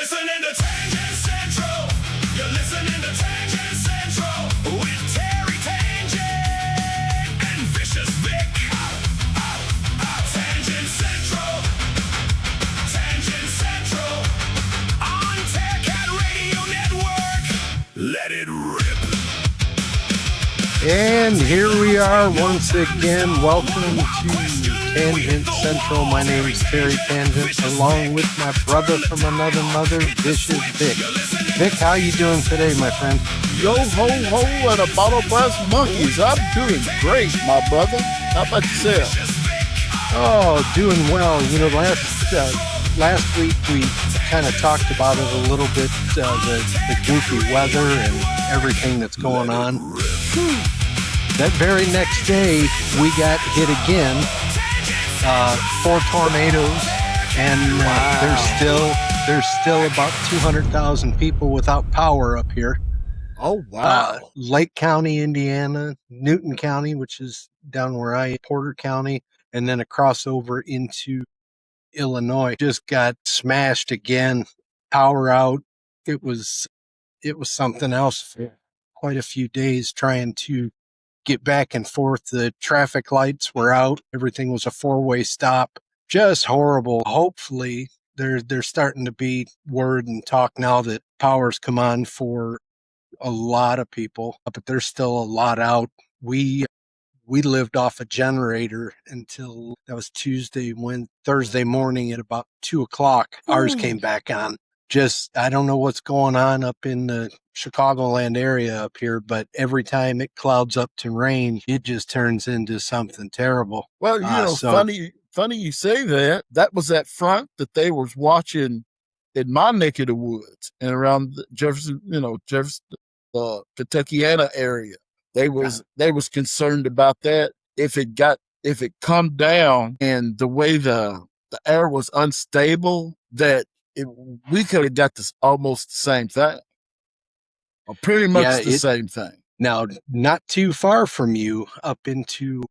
listening to Tangent Central. You're listening to Tangent Central with Terry Tangent and Vicious Vic. Tangent Central. Tangent Central on Tech Radio Network. Let it rip. And here we are once again. Welcome to Tangent Central. My name is Terry Tangent, along with my brother from another mother, Vicious Vic. Vic, how you doing today, my friend? Yo ho ho and a bottle brass monkeys. I'm doing great, my brother. How about yourself? Oh, doing well. You know, last week we kind of talked about it a little bit, the goofy weather and everything that's going on. That very next day, we got hit again. 4 tornadoes, and there's still about 200,000 people without power up here. Oh wow! Lake County, Indiana, Newton County, which is down where I am, Porter County, and then a crossover into Illinois, just got smashed again. Power out. It was something else for quite a few days trying to get back and forth. The traffic lights were out. Everything was a 4-way stop. Just horrible. Hopefully there's starting to be word and talk now that power's come on for a lot of people, but there's still a lot out. We lived off a generator until that was Tuesday. When Thursday morning at about 2:00, ours came back on. Just, I don't know what's going on up in the Chicagoland area up here, but every time it clouds up to rain, it just turns into something terrible. Well, you know, funny you say that. That was that front that they was watching in my neck of the woods and around the Jefferson, Kentuckiana area. They was concerned about that. If it come down and the way the air was unstable, that we could have got this almost the same thing, or pretty much the same thing. Now, not too far from you, up into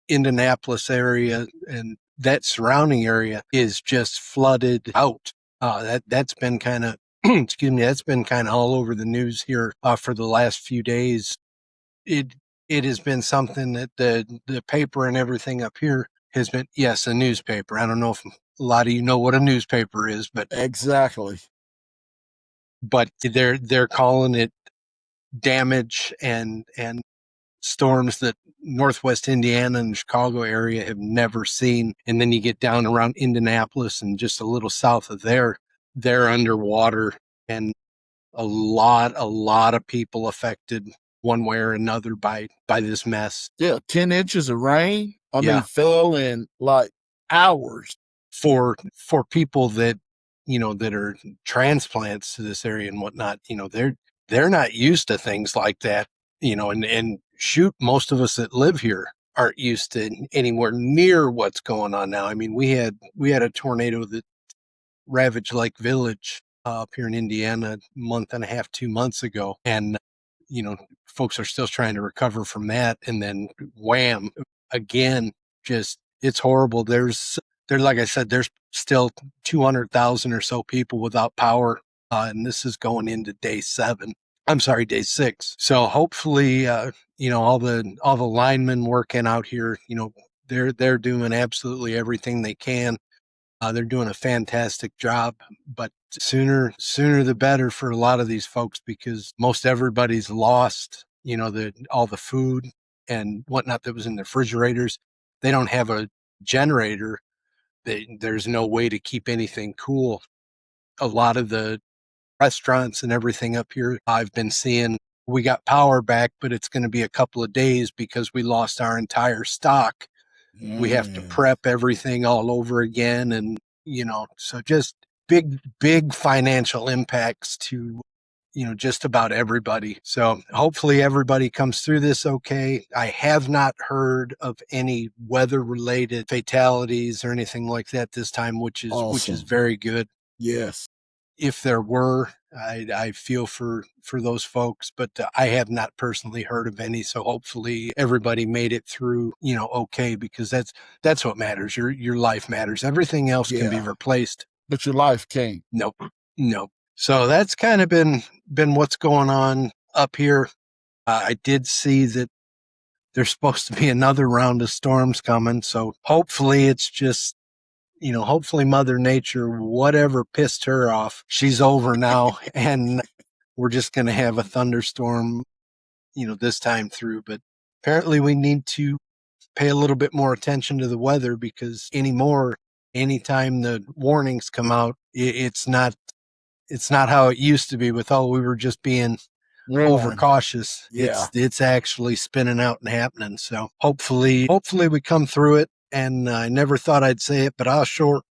Indianapolis area, and that surrounding area is just flooded out. That's been kind of, that's been kind of all over the news here for the last few days. It has been something that the paper and everything up here has been, yes, a newspaper. I don't know if a lot of you know what a newspaper is, but exactly. But they're calling it damage and storms that Northwest Indiana and Chicago area have never seen. And then you get down around Indianapolis and just a little south of there, they're underwater, and a lot of people affected one way or another by this mess. Yeah, 10 inches of rain. I mean, fell in like hours. For people that, that are transplants to this area and whatnot, they're not used to things like that, and shoot, most of us that live here aren't used to anywhere near what's going on now. I mean, we had a tornado that ravaged Lake Village up here in Indiana a month and a half, 2 months ago. And, folks are still trying to recover from that. And then wham, again, just, it's horrible. Like I said, there's still 200,000 or so people without power. And this is going into day 6. So hopefully, all the linemen working out here, they're doing absolutely everything they can. They're doing a fantastic job, but sooner the better for a lot of these folks, because most everybody's lost, all the food and whatnot that was in the refrigerators. They don't have a generator. There's no way to keep anything cool. A lot of the restaurants and everything up here, I've been seeing, we got power back, but it's going to be a couple of days because we lost our entire stock. We have to prep everything all over again. And, so just big financial impacts to, just about everybody. So hopefully everybody comes through this okay. I have not heard of any weather-related fatalities or anything like that this time, which is awesome. Which is very good. Yes. If there were, I feel for those folks, but I have not personally heard of any. So hopefully everybody made it through, okay, because that's what matters. Your life matters. Everything else can be replaced. But your life can't. Nope. No. So that's kind of been what's going on up here. I did see that there's supposed to be another round of storms coming. So hopefully it's just, hopefully Mother Nature, whatever pissed her off, she's over now. And we're just going to have a thunderstorm, this time through. But apparently we need to pay a little bit more attention to the weather because anytime the warnings come out, it's not how it used to be with, oh, we were just being overcautious. Yeah. It's actually spinning out and happening. So hopefully we come through it. And I never thought I'd say it, but I'll sure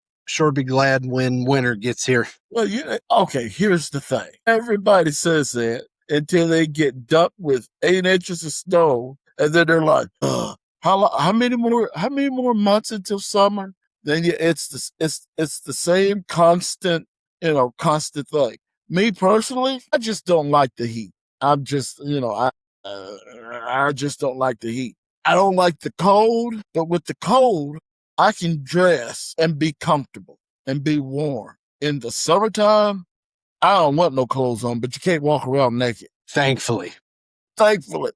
be glad when winter gets here. Well, okay, here's the thing. Everybody says that until they get dumped with 8 inches of snow, and then they're like, "Ugh, how many more months until summer?" Then it's the same constant, constant thing. Me personally, I just don't like the heat. I'm just, I just don't like the heat. I don't like the cold, but with the cold, I can dress and be comfortable and be warm. In the summertime, I don't want no clothes on, but you can't walk around naked. Thankfully.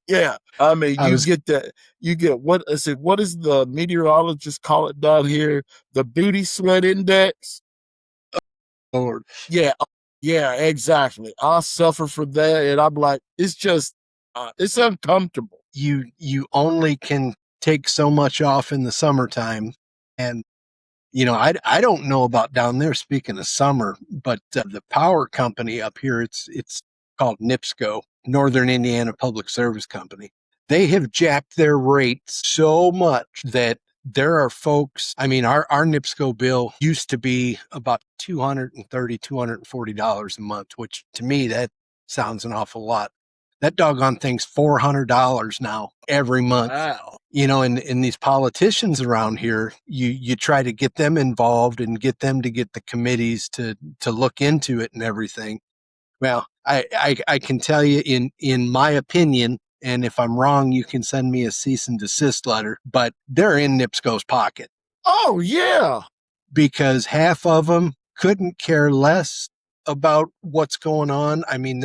Yeah. I mean, I was- you get what is it? What is the meteorologists call it down here? The beauty sweat index. Lord, Yeah, yeah, exactly. I suffer from that, and I'm like, it's uncomfortable. you only can take so much off in the summertime. And I don't know about down there, speaking of summer, but the power company up here, it's called NIPSCO, Northern Indiana Public Service Company. They have jacked their rates so much that there are folks, I mean, our NIPSCO bill used to be about $230, $240 a month, which to me, that sounds an awful lot. That doggone thing's $400 now every month. Wow. And these politicians around here, you try to get them involved and get them to get the committees to look into it and everything. Well, I can tell you in my opinion, and if I'm wrong, you can send me a cease and desist letter, but they're in NIPSCO's pocket Oh yeah. because half of them couldn't care less about what's going on. I mean,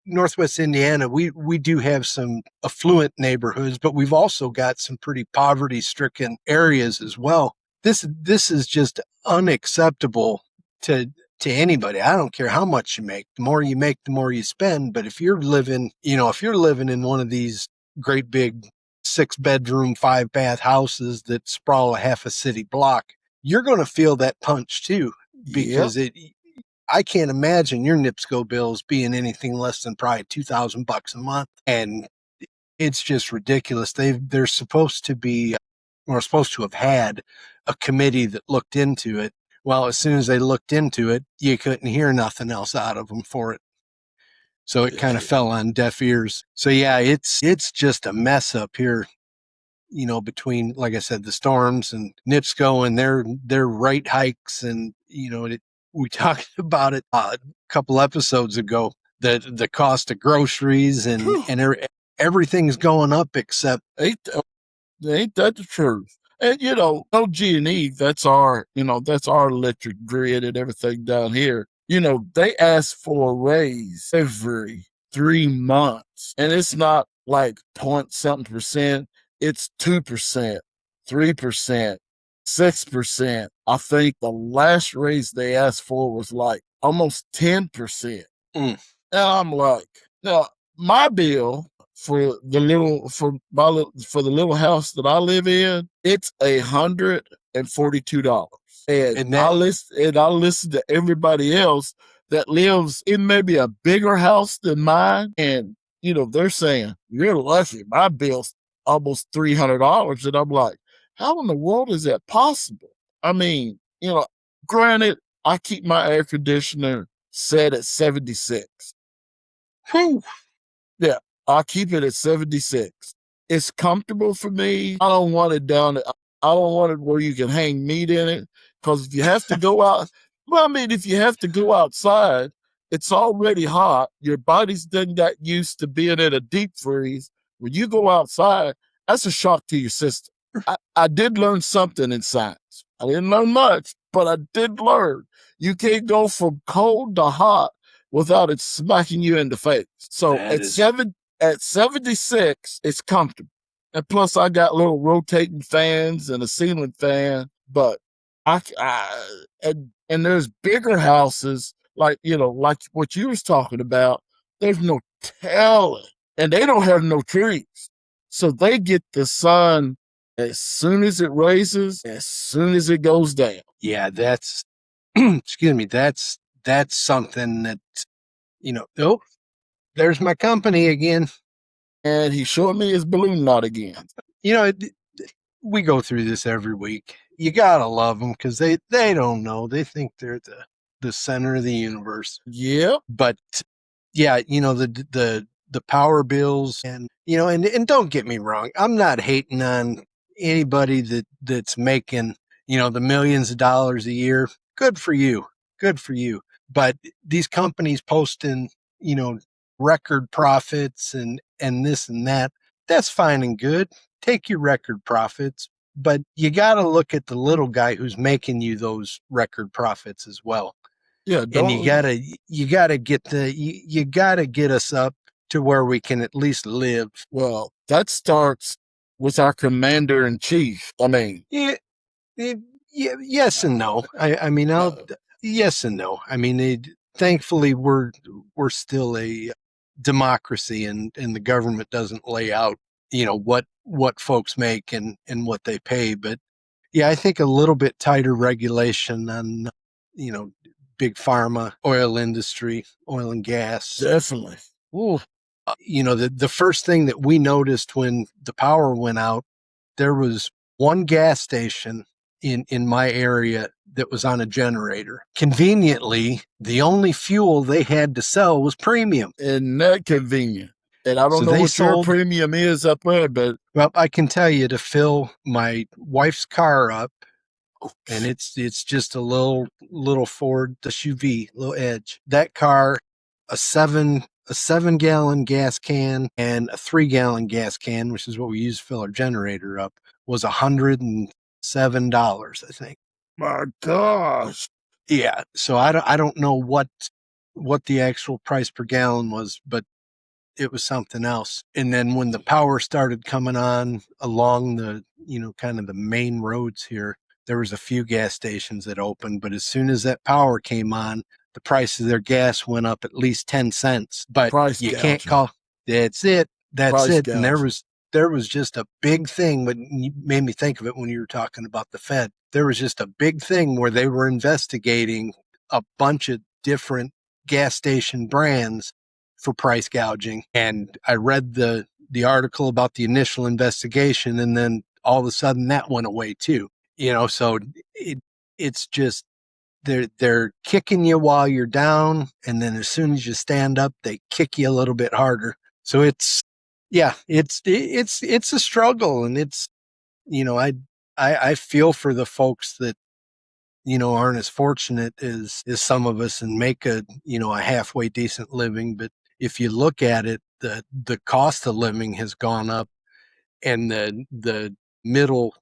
Northwest Indiana, we do have some affluent neighborhoods, but we've also got some pretty poverty stricken areas as well. This is just unacceptable to anybody. I don't care how much you make. The more you make, the more you spend. But if you're living in one of these great big 6-bedroom, 5-bath houses that sprawl a half a city block, you're going to feel that punch too, because I can't imagine your NIPSCO bills being anything less than probably $2,000 a month. And it's just ridiculous. They're supposed to be, or supposed to have had a committee that looked into it. Well, as soon as they looked into it, you couldn't hear nothing else out of them for it. So it kind of fell on deaf ears. So yeah, it's just a mess up here, between, like I said, the storms and NIPSCO and their rate hikes. And, we talked about it a couple episodes ago, the cost of groceries and everything's going up except Ain't that the truth? And no G&E, that's our electric grid and everything down here. They ask for a raise every 3 months. And it's not like point something percent, it's 2%, 3%, 6%. I think the last raise they asked for was like almost 10%. Mm. And I'm like, now my bill for the little house that I live in, it's $142. And I listen to everybody else that lives in maybe a bigger house than mine, and they're saying, "You're lucky. My bill's almost $300." And I'm like, how in the world is that possible? I mean, granted, I keep my air conditioner set at 76. Whew. Yeah, I'll keep it at 76. It's comfortable for me. I don't want it I don't want it where you can hang meat in it. Because if you have to go out, if you have to go outside, it's already hot. Your body's done got used to being in a deep freeze. When you go outside, that's a shock to your system. I did learn something in science. I didn't learn much, but I did learn. You can't go from cold to hot without it smacking you in the face. So That is at 76, it's comfortable. And plus, I got little rotating fans and a ceiling fan. But and there's bigger houses like like what you was talking about. There's no telling, and they don't have no trees, so they get the sun as soon as it raises, as soon as it goes down. yeah, that's excuse me, that's something that oh, there's my company again. And he showed me his balloon knot again. You know, we go through this every week. You gotta love them because they don't know. They think they're the center of the universe. Yep. But yeah, the power bills, and and don't get me wrong, I'm not hating on anybody that's making the millions of dollars a year. Good for you. Good for you. But these companies posting record profits and this and that, that's fine and good. Take your record profits, but you got to look at the little guy who's making you those record profits as well. Yeah, And you gotta get us up to where we can at least live. well, that starts with our commander in chief. I mean, Yeah, yes and no. I mean, yes and no. I mean, thankfully we're still a democracy, and the government doesn't lay out what folks make and what they pay. But yeah, I think a little bit tighter regulation on you know big pharma, oil industry, oil and gas. definitely. Ooh. The first thing that we noticed when the power went out, there was one gas station in my area that was on a generator. Conveniently, the only fuel they had to sell was premium. And that convenient. And I So don't know they what your sold, premium is up there, but well, I can tell you, to fill my wife's car up, and it's just a little Ford SUV, little Edge. That car, a 7 gallon gas can and a 3 gallon gas can, which is what we use to fill our generator up, was $107, I think. my gosh. Yeah, so I don't know what the actual price per gallon was, but it was something else. And then when the power started coming on along the, kind of the main roads here, there was a few gas stations that opened, but as soon as that power came on, the price of their gas went up at least 10 cents. But Price you can't gouging. call that's it. That's Price it. And gouging. there was just a big thing, but you made me think of it when you were talking about the Fed. There was just a big thing where they were investigating a bunch of different gas station brands for price gouging. And I read the article about the initial investigation, and then all of a sudden that went away too. So it's just they're kicking you while you're down, and then as soon as you stand up, they kick you a little bit harder. So it's a struggle, and it's I feel for the folks that aren't as fortunate as some of us and make a halfway decent living. But if you look at it, the cost of living has gone up, and the middle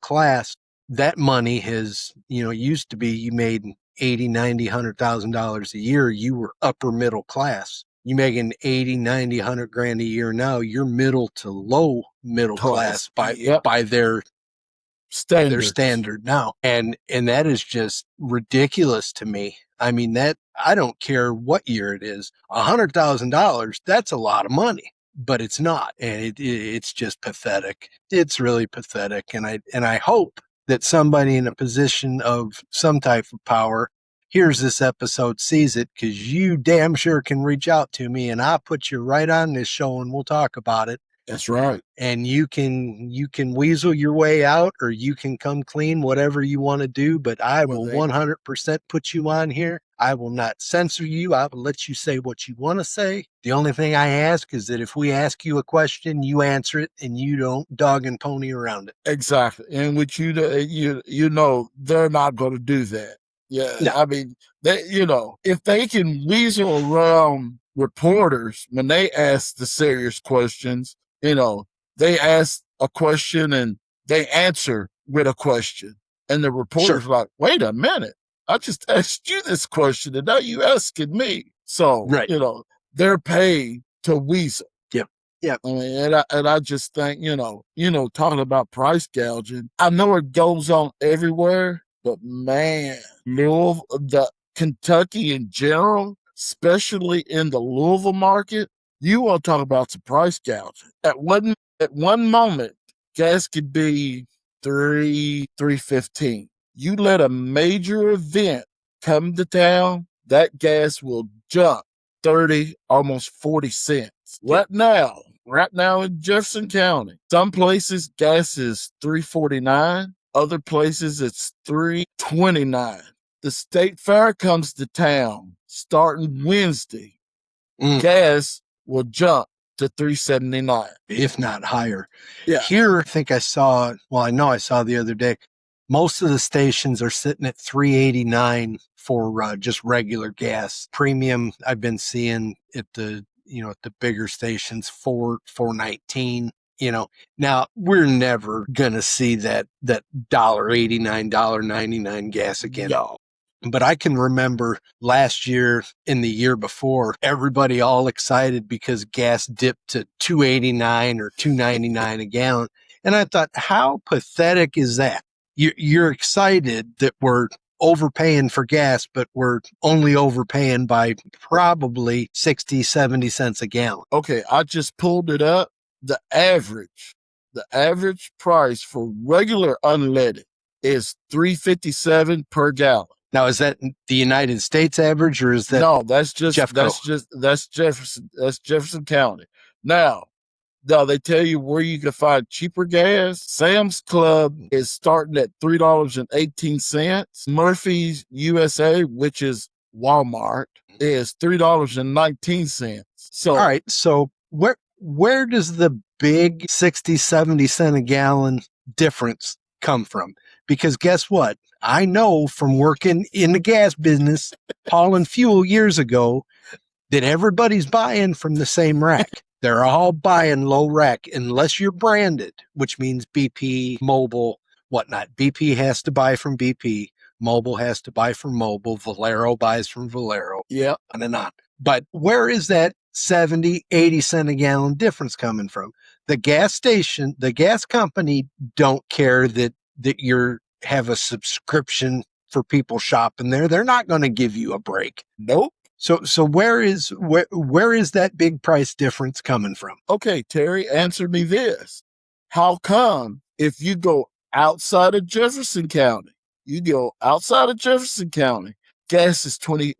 class, that money has, used to be, you made 80, 90, $100,000 a year, you were upper middle class. You making 80, 90, 100 grand a year now, you're middle to low middle class Yep. by their Standards. standard now. And that is just ridiculous to me. I mean, that I don't care what year it is. $100,000, that's a lot of money, but it's not. And it's just pathetic. It's really pathetic. And I hope that somebody in a position of some type of power hears this episode, sees it, because you damn sure can reach out to me, and I'll put you right on this show and we'll talk about it. That's right. And you can weasel your way out, or you can come clean, whatever you want to do. But I will 100% put you on here. I will not censor you. I will let you say what you want to say. The only thing I ask is that if we ask you a question, you answer it, and you don't dog and pony around it. Exactly. And with you, they're not going to do that. Yeah. No. I mean, if they can weasel around reporters when they ask the serious questions, they ask a question and they answer with a question. And the reporter's like, wait a minute. I just asked you this question and now you asking me. So, Right. they're paid to weasel. Yep. Yep. I mean, and I just think, talking about price gouging, I know it goes on everywhere, but man, Louisville, the Kentucky in general, especially in the Louisville market, you want to talk about some price gouging. At one moment, gas could be $3.15. You let a major event come to town, that gas will jump 30, almost 40 cents. Right now in Jefferson County, some places gas is $3.49, other places it's $3.29. The state fair comes to town starting Wednesday. Gas will jump to $3.79, if not higher. Yeah. Here, I think I saw the other day, most of the stations are sitting at $3.89 for just regular gas. Premium, I've been seeing at the bigger stations, $4.19. Now we're never gonna see that $1.89, $1.99 gas again. No. But I can remember last year and the year before, everybody all excited because gas dipped to $2.89 or $2.99 a gallon. And I thought, how pathetic is that? You're excited that we're overpaying for gas, but we're only overpaying by probably 60, 70 cents a gallon. Okay, I just pulled it up. The average price for regular unleaded is $3.57 per gallon. Now, is that the United States average, or is that no? That's just Jeffco? That's Jefferson. That's Jefferson County. Now they tell you where you can find cheaper gas. Sam's Club is starting at $3.18. Murphy's USA, which is Walmart, is $3.19. So, all right. So where does the big 60, 70 cent a gallon difference come from? Because guess what? I know from working in the gas business, hauling fuel years ago, that everybody's buying from the same rack. They're all buying low rack unless you're branded, which means BP, Mobil, whatnot. BP has to buy from BP. Mobil has to buy from Mobil. Valero buys from Valero. Yeah. On and on. But where is that 70, 80 cent a gallon difference coming from? The gas station, the gas company don't care that you're have a subscription for people shopping there. They're not going to give you a break. Nope. So where is that big price difference coming from? Okay, Terry, answer me this. How come if you go outside of Jefferson County, gas is 20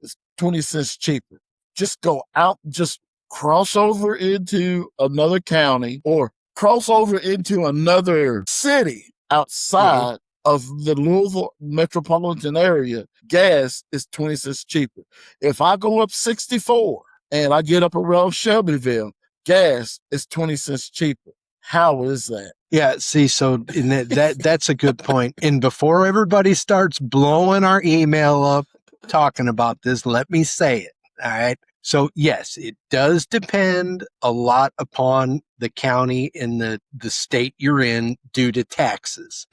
cents cheaper? Just go out, just cross over into another county or cross over into another city outside of the Louisville metropolitan area, gas is 20 cents cheaper. If I go up 64 and I get up around Shelbyville, gas is 20 cents cheaper. How is that? Yeah, see, so in that's a good point. And before everybody starts blowing our email up talking about this, let me say it. All right. So yes, it does depend a lot upon the county and the state you're in due to taxes.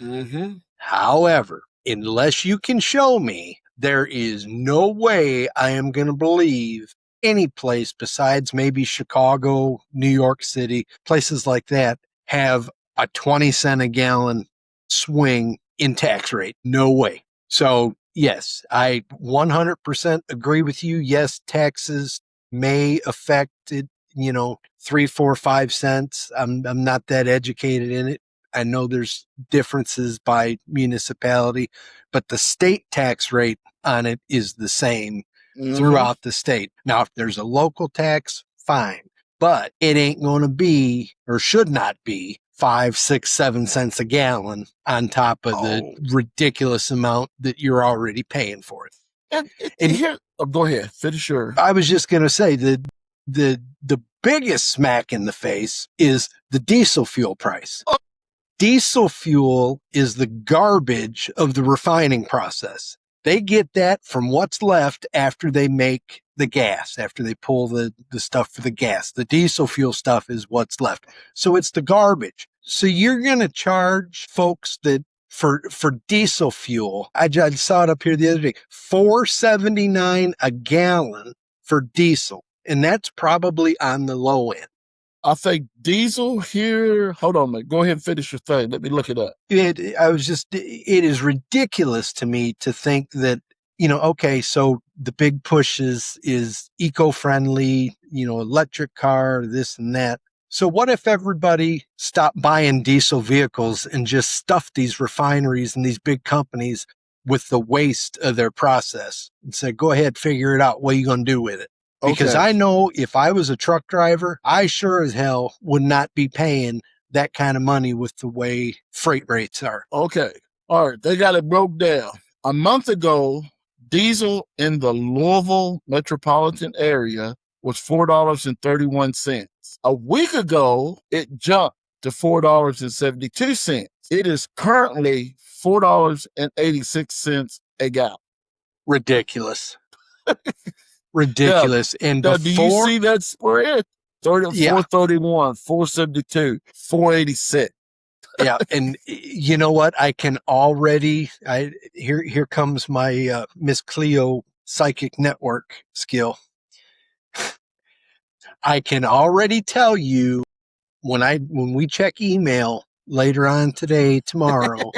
However, unless you can show me, there is no way I am going to believe any place besides maybe Chicago, New York City, places like that have a 20 cent a gallon swing in tax rate. No way. So yes, I 100% agree with you. Yes, taxes may affect it, 3, 4, 5 cents. I'm not that educated in it. I know there's differences by municipality, but the state tax rate on it is the same throughout the state. Now, if there's a local tax, fine, but it ain't going to be or should not be 5, 6, 7 cents a gallon on top of the ridiculous amount that you're already paying for it. And here, go ahead, finish your. I was just going to say the biggest smack in the face is the diesel fuel price. Diesel fuel is the garbage of the refining process. They get that from what's left after they make the gas, after they pull the stuff for the gas. The diesel fuel stuff is what's left. So it's the garbage. So you're going to charge folks that for diesel fuel. I just saw it up here the other day. $4.79 a gallon for diesel, and that's probably on the low end. I think diesel here. Hold on, man. Go ahead and finish your thing. Let me look it up. It is ridiculous to me to think that, okay, so the big push is eco-friendly, electric car, this and that. So what if everybody stopped buying diesel vehicles and just stuffed these refineries and these big companies with the waste of their process and said, go ahead, figure it out. What are you going to do with it? Because Okay. I know if I was a truck driver, I sure as hell would not be paying that kind of money with the way freight rates are. Okay. All right. They got it broke down. A month ago, diesel in the Louisville metropolitan area was $4.31. A week ago, it jumped to $4.72. It is currently $4.86 a gallon. Ridiculous. Ridiculous. And Now, do you before, see that spread? 30, Yeah. 431, 472, 486. yeah, and you know what? I can already. Here comes my Miss Cleo psychic network skill. I can already tell you when we check email later on today, tomorrow,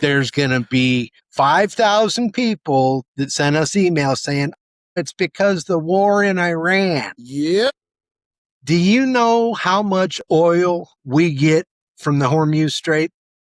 there's going to be 5,000 people that sent us emails saying it's because the war in Iran. Yep. Do you know how much oil we get from the Hormuz Strait?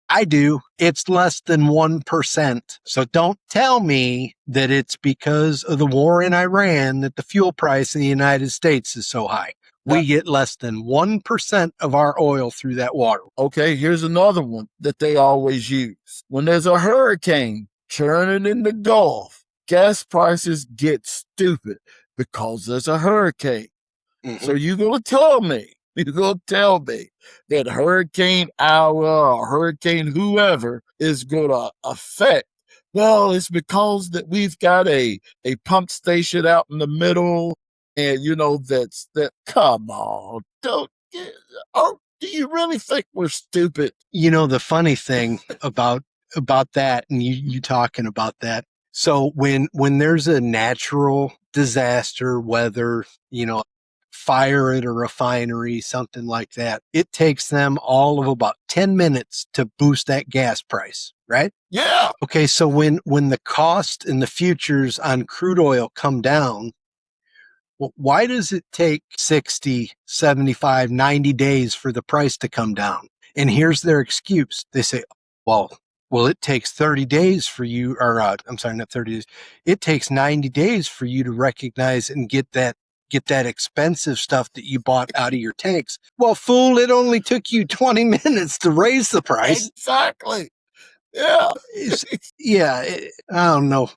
I do. It's less than 1%. So don't tell me that it's because of the war in Iran that the fuel price in the United States is so high. We get less than 1% of our oil through that water. Okay, here's another one that they always use. When there's a hurricane churning in the Gulf, gas prices get stupid because there's a hurricane. So you're going to tell me that Hurricane Iowa or Hurricane whoever is going to affect. Well, it's because that we've got a pump station out in the middle, and come on, do you really think we're stupid? The funny thing about that, and you talking about that. So when there's a natural disaster, whether, fire at a refinery, something like that, it takes them all of about 10 minutes to boost that gas price, right? Yeah. Okay, so when the cost and the futures on crude oil come down, well, why does it take 60, 75, 90 days for the price to come down? And here's their excuse. They say, well, it takes 30 days for you, or I'm sorry, not 30 days. It takes 90 days for you to recognize and get that expensive stuff that you bought out of your tanks. Well, fool, it only took you 20 minutes to raise the price. Exactly. Yeah. I don't know.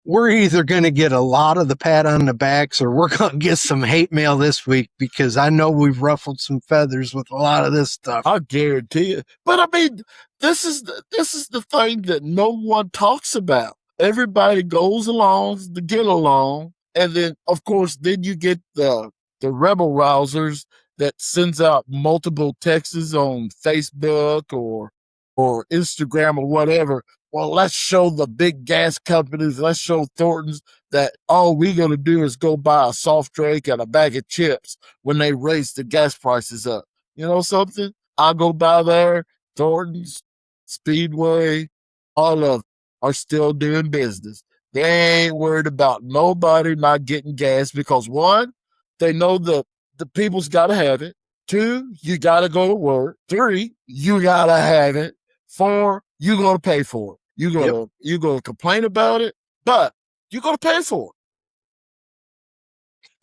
We're either going to get a lot of the pat on the backs or we're going to get some hate mail this week, because I know we've ruffled some feathers with a lot of this stuff. I guarantee it. But I mean, this is the thing that no one talks about. Everybody goes along to get along. And then, of course, then you get the rebel rousers that sends out multiple texts on Facebook or Instagram or whatever. Well, let's show the big gas companies, let's show Thornton's that all we're going to do is go buy a soft drink and a bag of chips when they raise the gas prices up. You know something? I'll go by there. Thornton's, Speedway, all of them are still doing business. They ain't worried about nobody not getting gas because, one, they know the people's got to have it. Two, you got to go to work. Three, you got to have it. Four, you're going to pay for it. You're gonna complain about it, but you're gonna pay for it.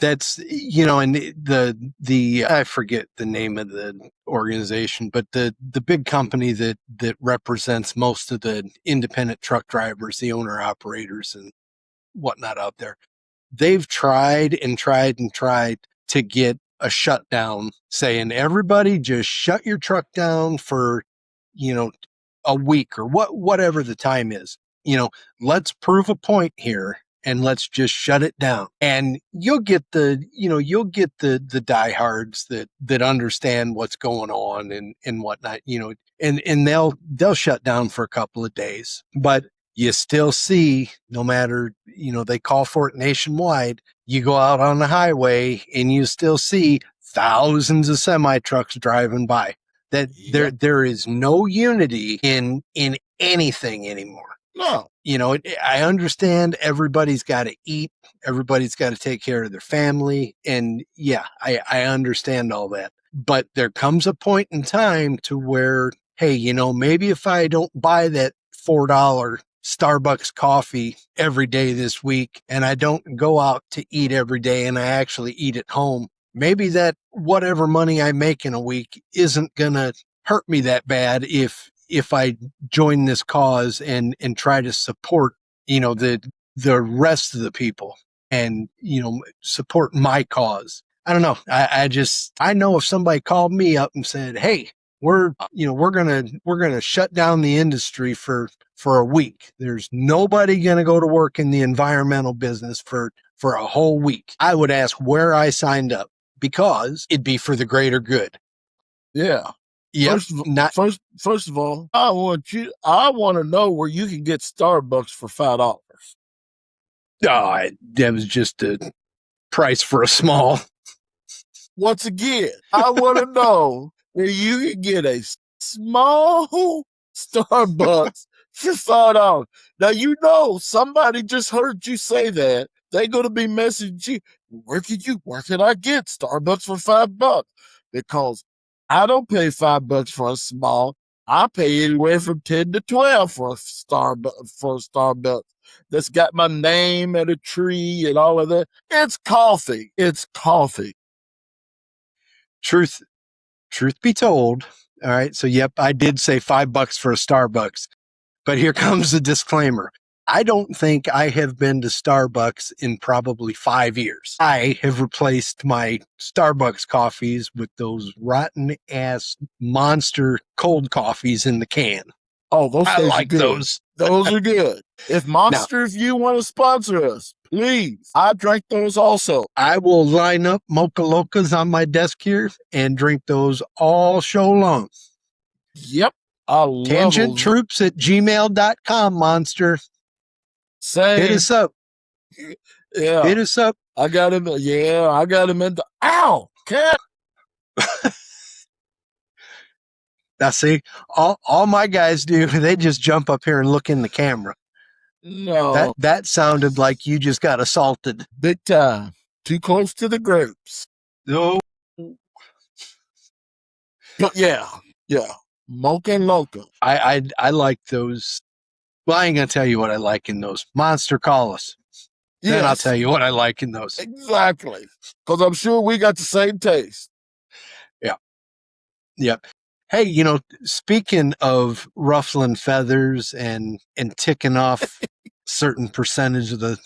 That's, and the I forget the name of the organization, but the big company that represents most of the independent truck drivers, the owner operators and whatnot out there, they've tried and tried and tried to get a shutdown, saying everybody just shut your truck down for, a week or whatever the time is. Let's prove a point here and let's just shut it down. And you'll get the diehards that understand what's going on and whatnot, and they'll shut down for a couple of days. But you still see, no matter, they call for it nationwide, you go out on the highway and you still see thousands of semi trucks driving by. That there is no unity in anything anymore. No. I understand everybody's got to eat, everybody's got to take care of their family, and yeah, I understand all that. But there comes a point in time to where, hey, maybe if I don't buy that $4 Starbucks coffee every day this week, and I don't go out to eat every day, and I actually eat at home, maybe that whatever money I make in a week isn't gonna hurt me that bad if I join this cause and try to support, the rest of the people and, support my cause. I don't know. I know if somebody called me up and said, hey, we're gonna shut down the industry for a week. There's nobody gonna go to work in the environmental business for a whole week. I would ask where I signed up, because it'd be for the greater good. Yeah. Yep. First of all, I want to know where you can get Starbucks for $5. That was just a price for a small. Once again, I want to know where you can get a small Starbucks for $5. Now, somebody just heard you say that. They're going to be messaging you, where can I get Starbucks for $5? Because I don't pay $5 for a small. I pay anywhere from 10 to 12 for a Starbucks that's got my name and a tree and all of that. It's coffee. Truth be told, all right. So, yep, I did say $5 for a Starbucks, but here comes the disclaimer. I don't think I have been to Starbucks in probably 5 years. I have replaced my Starbucks coffees with those rotten ass Monster cold coffees in the can. Oh, those I like are good. those. Those are good. If Monster, if you want to sponsor us, please. I drink those also. I will line up Mocha Locas on my desk here and drink those all show long. Yep. I love tangenttroops@gmail.com, Monster. Same. Hit us up. Yeah. Hit us up. I got him. Yeah, I got him in the. Ow! Cat. Now, see, all my guys do, they just jump up here and look in the camera. No. That sounded like you just got assaulted. Big time. Too close to the grapes. No. Yeah. Mocha Loca. I like those. Well, I ain't gonna tell you what I like in those. Monster call us. Then I'll tell you what I like in those. Exactly. Because I'm sure we got the same taste. Yeah. Yep. Hey, speaking of ruffling feathers and ticking off certain percentage of the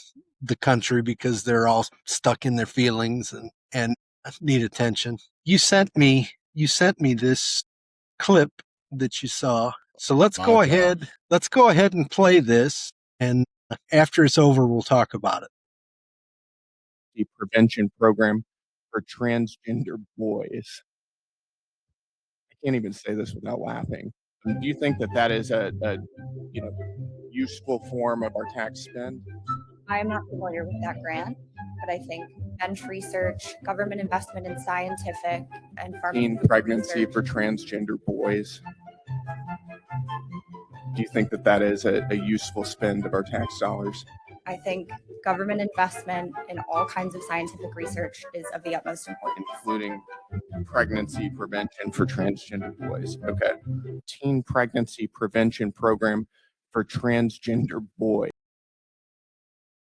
country because they're all stuck in their feelings and need attention. You sent me this clip that you saw. So let's go ahead and play this, and after it's over we'll talk about it. The prevention program for transgender boys. I can't even say this without laughing. Do you think that is a useful form of our tax spend? I'm not familiar with that grant, but I think bench research, government investment in scientific and Teen pregnancy for transgender boys. Do you think that is a useful spend of our tax dollars? I think government investment in all kinds of scientific research is of the utmost importance. Including pregnancy prevention for transgender boys. Okay. Teen pregnancy prevention program for transgender boys.